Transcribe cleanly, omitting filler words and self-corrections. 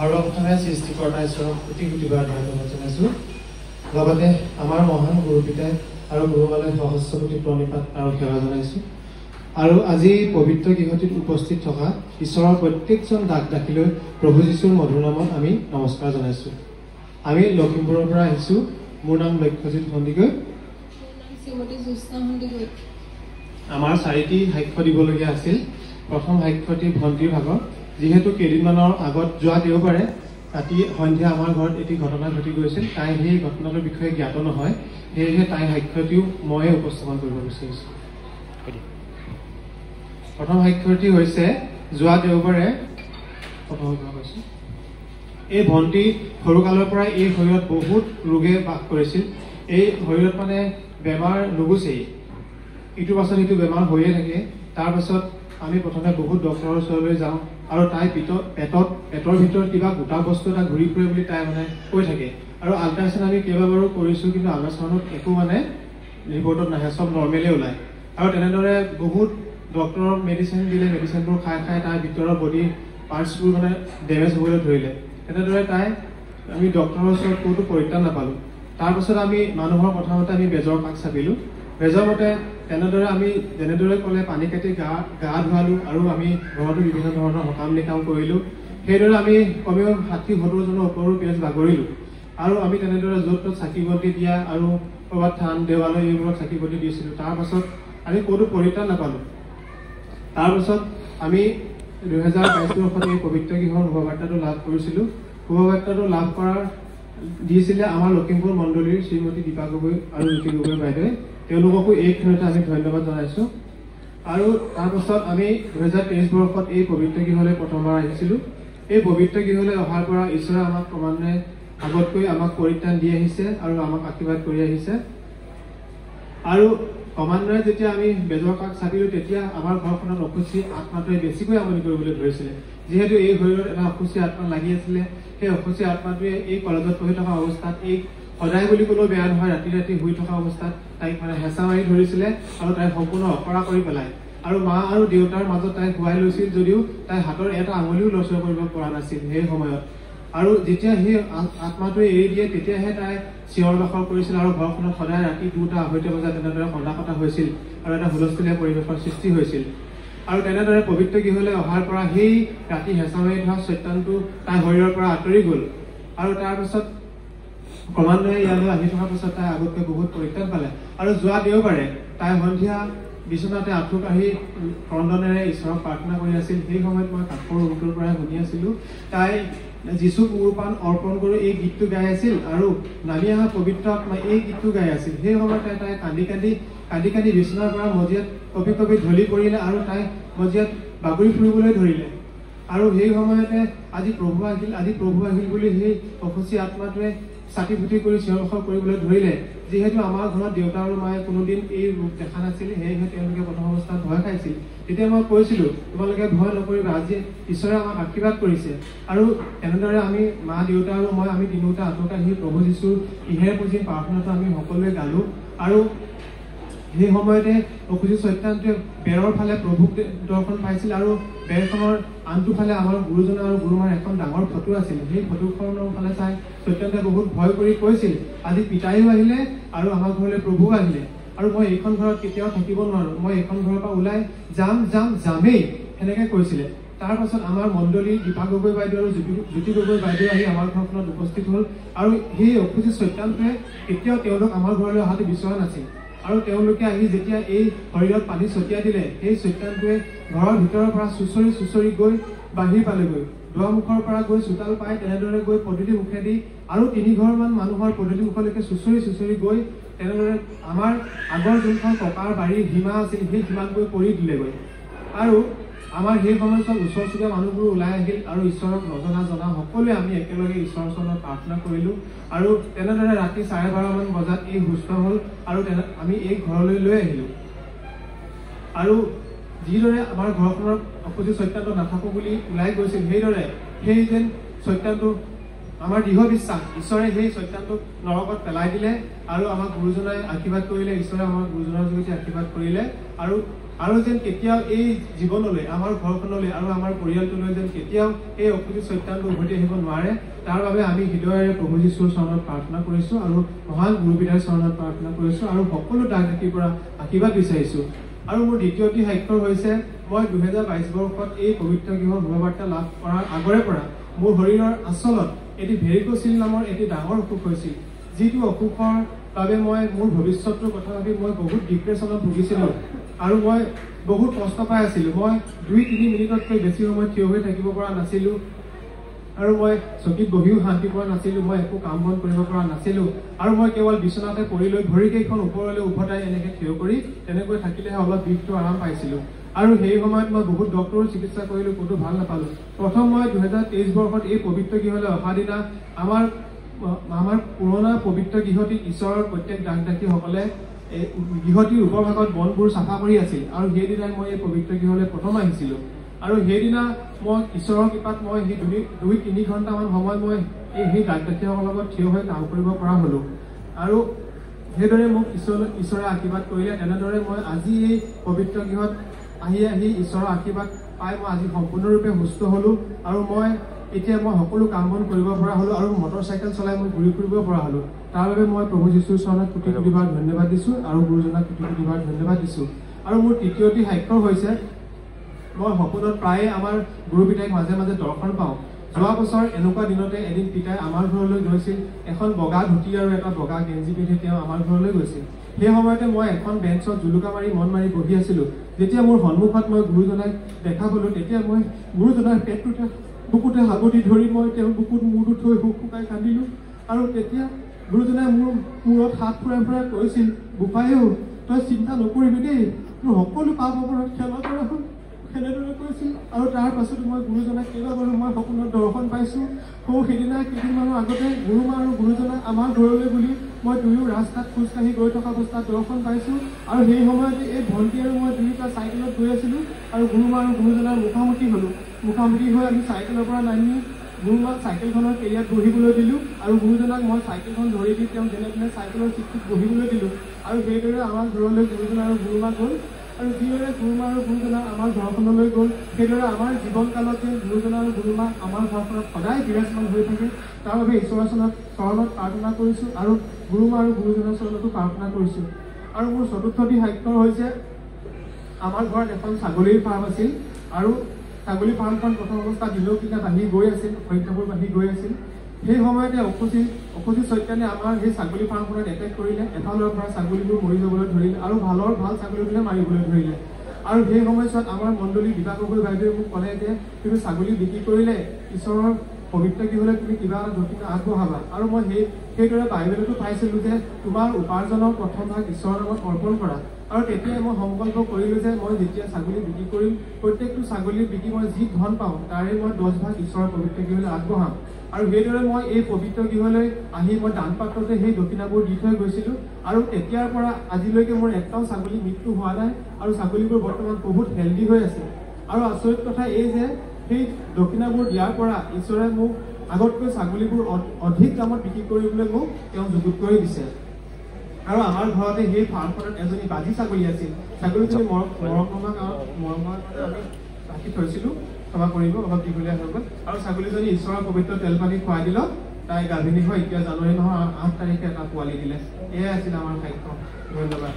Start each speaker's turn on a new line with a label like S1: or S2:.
S1: সৰ্বপ্ৰথমে সৃষ্টিকৰ্তা ঈশ্বৰক কোটি কোটি বাৰ ধন্যবাদ জনাইছোঁ। লগতে আমাৰ মহান গুৰু পিতাই আৰু গুৰুমালৈ সহস্ৰ কোটি প্ৰণিপাত আৰু সেৱা জনাইছোঁ। আৰু আজি পবিত্ৰ গৃহটিত উপস্থিত থকা ঈশ্বৰৰ প্ৰত্যেকজন দাস দাসীলৈ প্ৰভু যীশুৰ মধুৰ নামত আমি নমস্কাৰ জনাইছোঁ। আমি লখিমপুৰৰ পৰা আহিছোঁ। মোৰ নাম লক্ষ্যজিৎ সন্দিকৈ। আমাৰ 4টি সাক্ষ্য দিবলগীয়া আছিল। প্ৰথম সাক্ষ্যটি ভণ্টিৰ ভাগৰ, যিহেতু কেইদিনমানৰ আগত যোৱা দেওবাৰে ৰাতি সন্ধিয়া আমাৰ ঘৰত এটি ঘটনা ঘটি গৈছিল। তাই সেই ঘটনাটোৰ বিষয়ে জ্ঞাত নহয়, সেয়েহে তাইৰ সাক্ষ্যটিও ময়ে উপস্থাপন কৰিব বিচাৰিছোঁ। প্ৰথম সাক্ষ্যটি হৈছে যোৱা দেওবাৰে এই ভণ্টি সৰুকালৰ পৰাই এই শৰীৰত বহুত ৰোগে বাস কৰিছিল। এই শৰীৰত মানে বেমাৰ নুগুচেই, ইটোৰ পাছত সিটো বেমাৰ হৈয়ে থাকে। তাৰপাছত আমি প্ৰথমে বহুত ডক্তৰৰ ওচৰলৈ যাওঁ আৰু তাই পেটৰ ভিতৰত কিবা গোটা বস্তু এটা ঘূৰি ফুৰে বুলি তাই মানে কৈ থাকে। আৰু আল্ট্ৰাচাউণ্ড আমি কেইবাবাৰো কৰিছোঁ, কিন্তু আল্ট্ৰাচাউণ্ডত একো মানে ৰিপৰ্টত নাহে, চব নৰ্মেলে ওলায়। আৰু তেনেদৰে বহুত ডক্তৰৰ মেডিচিন দিলে, মেডিচিনবোৰ খাই খাই তাইৰ ভিতৰৰ বডি পাৰ্টছবোৰ মানে ডেমেজ হ'বলৈ ধৰিলে। তেনেদৰে আমি ডক্তৰৰ ওচৰত ক'তো পৰিত্ৰাণ নাপালোঁ। তাৰপাছত আমি মানুহৰ কথা মতে আমি বেজৰ কাষ চাপিলোঁ। বেজৰ মতে তেনেদৰে আমি যেনেদৰে ক'লে পানী কাটি গা ধুৱালোঁ আৰু আমি ঘৰতো বিভিন্ন ধৰণৰ সকাম নিকাম কৰিলোঁ। সেইদৰে আমি কমেও 60-70 জনৰ ওপৰৰ বেজ বাগৰিলোঁ। আৰু আমি তেনেদৰে য'ত ত'ত চাকি বন্তি দিয়া আৰু ক'ৰবাত থান দেৱালয় এইবোৰত চাকি বন্তি দিছিলোঁ। তাৰপাছত আমি ক'তো পৰিত্ৰাণ নাপালোঁ। তাৰপাছত আমি 2022 বৰ্ষত এই পবিত্ৰ গৃহৰ শুভবাৰ্তাটো লাভ কৰিছিলোঁ। শুভবাৰ্তাটো লাভ দিছিলে আমাৰ লখিমপুৰ মণ্ডলীৰ শ্ৰীমতী দীপা গগৈ আৰু জ্যোতি গগৈ বাইদেৱে। তেওঁলোককো এই ক্ষণতে আমি ধন্যবাদ জনাইছোঁ। আৰু তাৰপাছত আমি 2023 বৰ্ষত এই পবিত্ৰ গৃহলৈ প্ৰথমবাৰ আহিছিলোঁ। এই পবিত্ৰ গৃহলৈ অহাৰ পৰা ঈশ্বৰে আমাক ক্ৰমান্বয়ে আগতকৈ আমাক পৰিত্ৰাণ দি আহিছে আৰু আমাক আশীৰ্বাদ কৰি আহিছে। আৰু ক্ৰমান্বয়ে যেতিয়া আমি বেজৰ কাষ চাপিলোঁ, তেতিয়া আমাৰ ঘৰখনত অসুচী আত্মাটোৱে বেছিকৈ আমনি কৰিবলৈ ধৰিছিলে। যিহেতু এই শৰীৰত এটা অসুচী আত্মা লাগি আছিলে, সেই অসুচী আত্মাটোৱে এই কলেজত পঢ়ি থকা অৱস্থাত, এই সদায় বুলি ক'লেও বেয়া নহয়, ৰাতি ৰাতি শুই থকা অৱস্থাত তাইক মানে হেঁচা মাৰি ধৰিছিলে আৰু তাইক সম্পূৰ্ণ অকৰা কৰি পেলায়। আৰু মা আৰু দেউতাৰ মাজত তাইক শুৱাই লৈছিল যদিও তাইৰ হাতৰ এটা আঙুলিও লৰচৰ কৰিব পৰা নাছিল সেই সময়ত। আৰু যেতিয়া সেই আত্মাটোৱে এৰি দিয়ে, তেতিয়াহে তাই চিঞৰ বাখৰ কৰিছিল আৰু ঘৰখনত সদায় ৰাতি 2টা-2:30 বজাত তেনেদৰে কন্দা কটা হৈছিল আৰু এটা হুলস্থুলীয়া পৰিৱেশৰ সৃষ্টি হৈছিল। আৰু তেনেদৰে পবিত্ৰ গৃহলৈ অহাৰ পৰা সেই ৰাতি হেঁচা মাৰি ধৰা চৈতানটো তাইৰ শৰীৰৰ পৰা আঁতৰি গ'ল। আৰু তাৰপিছত ক্ৰমান্বয়ে ইয়ালৈ আহি থকাৰ পিছত তাই আগতকৈ বহুত পৰিত্ৰাণ পালে। আৰু যোৱা দেওবাৰে তাই সন্ধিয়া বিচনাতে আঁঠু কাঢ়ি ক্ৰন্দনেৰে ঈশ্বৰক প্ৰাৰ্থনা কৰি আছিল। সেই সময়ত মই কাষৰ ৰুমটোৰ পৰাই শুনি আছিলোঁ। তাই যীচুক মোৰ প্ৰাণ অৰ্পণ কৰি এই গীতটো গাই আছিল আৰু নামি অহা পবিত্ৰ আত্মা এই গীতটো গাই আছিল। সেই সময়তে তাই কান্দি কান্দি বিচনাৰ পৰা মজিয়াত কঁপি কঁপি ঢলি পৰিলে আৰু তাই মজিয়াত বাগৰি ফুৰিবলৈ ধৰিলে। আৰু সেই সময়তে আজি প্ৰভু আহিল বুলি সেই অসুচী আত্মাটোৱে চাটি ফুটি কৰি চিঞৰ-বাখৰ কৰিবলৈ ধৰিলে। যিহেতু আমাৰ ঘৰত দেউতা আৰু মায়ে কোনোদিন এই ৰূপ দেখা নাছিল, সেয়েহে তেওঁলোকে প্ৰথম অৱস্থাত ভয় খাইছিল। তেতিয়া মই কৈছিলোঁ, তোমালোকে ভয় নকৰিবা, আজি ঈশ্বৰে আমাক আশীৰ্বাদ কৰিছে। আৰু এনেদৰে আমি মা দেউতা আৰু মই আমি তিনিওটা আঁঠু কাঢ়ি প্ৰভু যীশুৰ ইহেৰ পুঁজিৰ প্ৰাৰ্থনাটো আমি সকলোৱে গালোঁ। আৰু সেই সময়তে অসুচী চৈতানটোৱে বেৰৰ ফালে প্ৰভুক দৰ্শন পাইছিল আৰু বেৰখনৰ আনটো ফালে আমাৰ গুৰুজন আৰু গুৰুমাৰ এখন ডাঙৰ ফটো আছিল। সেই ফটোখনৰ ফালে চাই চৈতানটোৱে বহুত ভয় কৰি কৈছিল, আজি পিতাইও আহিলে আৰু আমাৰ ঘৰলৈ প্ৰভুও আহিলে আৰু মই এইখন ঘৰত কেতিয়াও থাকিব নোৱাৰোঁ, মই এইখন ঘৰৰ পৰা ওলাই যামেই, সেনেকৈ কৈছিলে। তাৰ পাছত আমাৰ মণ্ডলীৰ দীপা গগৈ বাইদেউ আৰু জ্যোতি গগৈ বাইদেউ আহি আমাৰ ঘৰখনত উপস্থিত হ'ল। আৰু সেই অসুচী চৈতানটোৱে কেতিয়াও তেওঁলোক আমাৰ ঘৰলৈ অহাটো বিচৰা নাছিল। আৰু তেওঁলোকে আহি যেতিয়া এই শৰীৰত পানী ছটিয়াই দিলে, সেই চৈতানটোৱে ঘৰৰ ভিতৰৰ পৰা চুচৰি গৈ বাহিৰ পালেগৈ। দুৱাৰমুখৰ পৰা গৈ চোতাল পাই তেনেদৰে গৈ পদূলি মুখেদি আৰু 3 ঘৰমান মানুহৰ পদূলি মুখলৈকে চুচৰি গৈ তেনেদৰে আমাৰ আগৰ যোনখন ককাৰ বাৰীৰ সীমা আছিল, সেই সীমাত গৈ পৰি দিলেগৈ। আৰু আমাৰ সেই সময়ছোৱাত ওচৰ চুবুৰীয়া মানুহবোৰ ওলাই আহিল আৰু ঈশ্বৰক নজনা সকলোৱে আমি একেলগে ঈশ্বৰৰ ওচৰত প্ৰাৰ্থনা কৰিলোঁ। আৰু তেনেদৰে ৰাতি 12:30 বজাত এই সুস্থ হ'ল আৰু আমি এই ঘৰলৈ লৈ আহিলোঁ। আৰু যিদৰে আমাৰ ঘৰখনৰ অসুচী চৈতানটো নাথাকোঁ বুলি ওলাই গৈছিল, সেইদৰে সেই যেন চৈতানটো আমাৰ দৃঢ় বিশ্বাস, ঈশ্বৰে সেই চৈতানটোক নৰকত পেলাই দিলে আৰু আমাক গুৰুজনাই আশীৰ্বাদ কৰিলে। ঈশ্বৰে আমাক গুৰুজনাৰ যোগেদি আশীৰ্বাদ কৰিলে। আৰু আৰু যেন কেতিয়াও এই জীৱনলৈ আমাৰ ঘৰখনলৈ আৰু আমাৰ পৰিয়ালটোলৈ যেন কেতিয়াও এই অসুধি চৈতানটো উভতি আহিব নোৱাৰে তাৰ বাবে আমি হৃদয়েৰে প্ৰভু যীশুৰ চৰণত প্ৰাৰ্থনা কৰিছো আৰু মহান গুৰুপিতাৰ চৰণত প্ৰাৰ্থনা কৰিছো আৰু সকলো দাগ দাকীৰ পৰা আশীৰ্বাদ বিচাৰিছো আৰু মোৰ দ্বিতীয়টি সাক্ষৰ হৈছে মই 2022 বৰ্ষত এই পবিত্ৰ গৃহৰ শুভবাৰ্তা লাভ কৰাৰ আগৰে পৰা মোৰ শৰীৰৰ আচলত এটি ভেৰিকোচিল নামৰ এটি ডাঙৰ অসুখ হৈছিল যিটো অসুখৰ বাবে মই মোৰ ভৱিষ্যতৰ কথা ভাবি মই বহুত ডিপ্ৰেছনত ভুগিছিলো আৰু মই বহুত কষ্ট পাই আছিলো মই 2-3 মিনিটতকৈ বেছি সময় থিয় হৈ থাকিব পৰা নাছিলো আৰু মই চকীত বহিও শান্তি পোৱা নাছিলো মই একো কাম বন কৰিব পৰা নাছিলো আৰু মই কেৱল বিছনাতে পৰি লৈ ভৰিকেইখন ওপৰলৈ উভতাই এনেকৈ থিয় কৰি তেনেকৈ থাকিলেহে অলপ বিষটো আৰাম পাইছিলো আৰু সেই সময়ত মই বহুত ডক্টৰৰ চিকিৎসা কৰিলো কোনো ভাল নাপালো প্ৰথম মই 2023 বৰ্ষত এই পবিত্ৰ গৃহলৈ অহা দিনা আমাৰ পুৰণা পবিত্ৰ গৃহটি ঈশ্বৰৰ প্ৰত্যেক দাগ দাকীসকলে গৃহটিৰ উপভাগত বনবোৰ চাফা কৰি আছিল আৰু সেইদিনাই মই এই পবিত্ৰ গৃহলৈ প্ৰথম আহিছিলো আৰু সেইদিনা মই ঈশ্বৰৰ কৃপাত মই সেই 2-3 ঘণ্টামান সময় মই সেই দাগ দাকীসকলৰ লগত থিয় হৈ কাম কৰিব পৰা হলো আৰু সেইদৰে মোক ঈশ্বৰে আশীৰ্বাদ কৰিলে তেনেদৰে মই আজি এই পবিত্ৰ গৃহত আহি ঈশ্বৰৰ আশীৰ্বাদ পাই মই আজি সম্পূৰ্ণৰূপে সুস্থ হলো আৰু মই এতিয়া মই সকলো কাম বন কৰিব পৰা হলো আৰু মটৰচাইকেল চলাই মই ঘূৰি ফুৰিব পৰা হলো তাৰ বাবে মই প্ৰভু যীশুৰ চৰণত কোটি কোটিবাৰ ধন্যবাদ দিছো আৰু গুৰুজনাক কোটি কোটিবাৰ ধন্যবাদ দিছো আৰু মোৰ তৃতীয়টি সাক্ষৰ হৈছে মই সপোনত প্ৰায়ে আমাৰ গুৰু পিতাইক মাজে মাজে দৰ্শন পাওঁ যোৱা বছৰ এনেকুৱা দিনতে এদিন পিতাই আমাৰ ঘৰলৈ গৈছিল এখন বগা ধুতি আৰু এটা বগা গেঞ্জি পিন্ধি তেওঁ আমাৰ ঘৰলৈ গৈছিল সেই সময়তে মই এখন বেঞ্চত জুলুকা মাৰি মন মাৰি বহি আছিলো যেতিয়া মোৰ সন্মুখত মই গুৰুজনাক দেখা পালো তেতিয়া মই গুৰুজনাৰ পেটটোতে বুকুতে হাগতি ধৰি মই তেওঁৰ বুকুত মূৰটো থৈ শুকাই কান্দিলো আৰু তেতিয়া গুৰুজনাই মোৰ মূৰত হাত ফুৰাই ফুৰাই কৈছিল বোপায়েও তই চিন্তা নকৰিবি দেই তোৰ সকলো পাপ অপৰাধ ক্ষমা কৰা হ'ল সেনেদৰে কৈছিল আৰু তাৰ পাছতো মই গুৰুজনাক কেইবাবাৰো মই সপোনত দৰ্শন পাইছো সেইদিনা কেইদিনমানৰ আগতে গুৰুমা আৰু গুৰুজনা আমাৰ ঘৰলৈ বুলি মই দুয়ো ৰাস্তাত খোজকাঢ়ি গৈ থকা অৱস্থাত দৰ্শন পাইছো আৰু সেই সময়তে এই ভণ্টি আৰু মই দুয়োটা চাইকেলত গৈ আছিলো আৰু গুৰুমা আৰু গুৰুজনাৰ মুখামুখি হলো মুখামুখি হৈ আমি চাইকেলৰ পৰা নামি গুৰুমাক চাইকেলখনৰ কেৰিয়াত বহিবলৈ দিলো আৰু গুৰুজনাক মই চাইকেলখন ধৰি দি তেওঁ যেনে তেনে চাইকেলৰ চিটটোত বহিবলৈ দিলো আৰু সেইদৰে আমাৰ ঘৰলৈ গুৰুজনা আৰু গুৰুমা গ'ল আৰু যিদৰে গুৰুমা আৰু গুৰুজনা আমাৰ ঘৰখনলৈ গ'ল সেইদৰে আমাৰ জীৱনকালত যে গুৰুজনা আৰু গুৰুমা আমাৰ ঘৰখনত সদায় বিৰাজমান হৈ থাকে তাৰ বাবে ঈশ্বৰৰ চৰণত প্ৰাৰ্থনা কৰিছো আৰু গুৰুমা আৰু গুৰুজনাৰ চৰণতো প্ৰাৰ্থনা কৰিছো আৰু মোৰ চতুৰ্থটি সাক্ষৰ হৈছে আমাৰ ঘৰত এখন ছাগলীৰ ফাৰ্ম আছিল আৰু ছাগলী ফাৰ্মখন প্ৰথম অৱস্থাত দিনক দিনে বাঢ়ি গৈ আছিল সংখ্যাবোৰ বাঢ়ি গৈ আছিল সেই সময়তে অসুধি চৈতানে আমাৰ সেই ছাগলী ফাৰ্মখনত এটেক কৰিলে এফালৰ পৰা ছাগলীবোৰ মৰি যাবলৈ ধৰিলে আৰু ভাল ছাগলীবোৰে মাৰিবলৈ ধৰিলে আৰু সেই সময়ছোৱাত আমাৰ মণ্ডলী বিভা গগৈ বাইদেৱে মোক ক'লে যে তুমি ছাগলী বিক্ৰী কৰিলে ঈশ্বৰৰ পবিত্ৰ গৃহলৈ তুমি কিবা এটা দক্ষিণা আগবঢ়াবা আৰু মই সেইদৰে বাইবেলতো পাইছিলো যে তোমাৰ উপাৰ্জনৰ প্ৰথম ভাগ ঈশ্বৰৰ নামত অৰ্পণ কৰা আৰু তেতিয়াই মই সংকল্প কৰিলো যে মই যেতিয়া ছাগলী বিক্ৰী কৰিম প্ৰত্যেকটো ছাগলী বিক্ৰী মই যি ধন পাওঁ তাৰে মই 10 ভাগ ঈশ্বৰৰ পবিত্ৰ গৃহলৈ আগবঢ়াম আৰু সেইদৰে মই এই পবিত্ৰ গৃহলৈ আহি মই দান পাত্ৰতে সেই দক্ষিণাবোৰ দি থৈ গৈছিলো আৰু তেতিয়াৰ পৰা আজিলৈকে মোৰ একটাও ছাগলী মৃত্যু হোৱা নাই আৰু ছাগলীবোৰ বৰ্তমান বহুত হেল্ডি হৈ আছে আৰু আচৰিত কথা এই যে সেই দক্ষিণাবোৰ দিয়াৰ পৰা ঈশ্বৰে মোক আগতকৈ ছাগলীবোৰ অধিক দামত বিক্ৰী কৰিবলৈ মোক তেওঁ যুগুত কৰি দিছে আৰু আমাৰ ঘৰতে সেই ফাৰ্মখনত এজনী বাজি ছাগলী আছিল ছাগলীজনী মৰম আমি ৰাখি থৈছিলো ক্ষমা কৰিব অলপ দীঘলীয়া হৈ গ'ল আৰু ছাগলীজনী ঈশ্বৰৰ পবিত্ৰ তেল পানী খুৱাই দিলত তাই গাভিনী হৈ এতিয়া জানুৱাৰী মাহৰ 8 তাৰিখে এটা পোৱালি দিলে এয়াই আছিল আমাৰ সাক্ষ্য ধন্যবাদ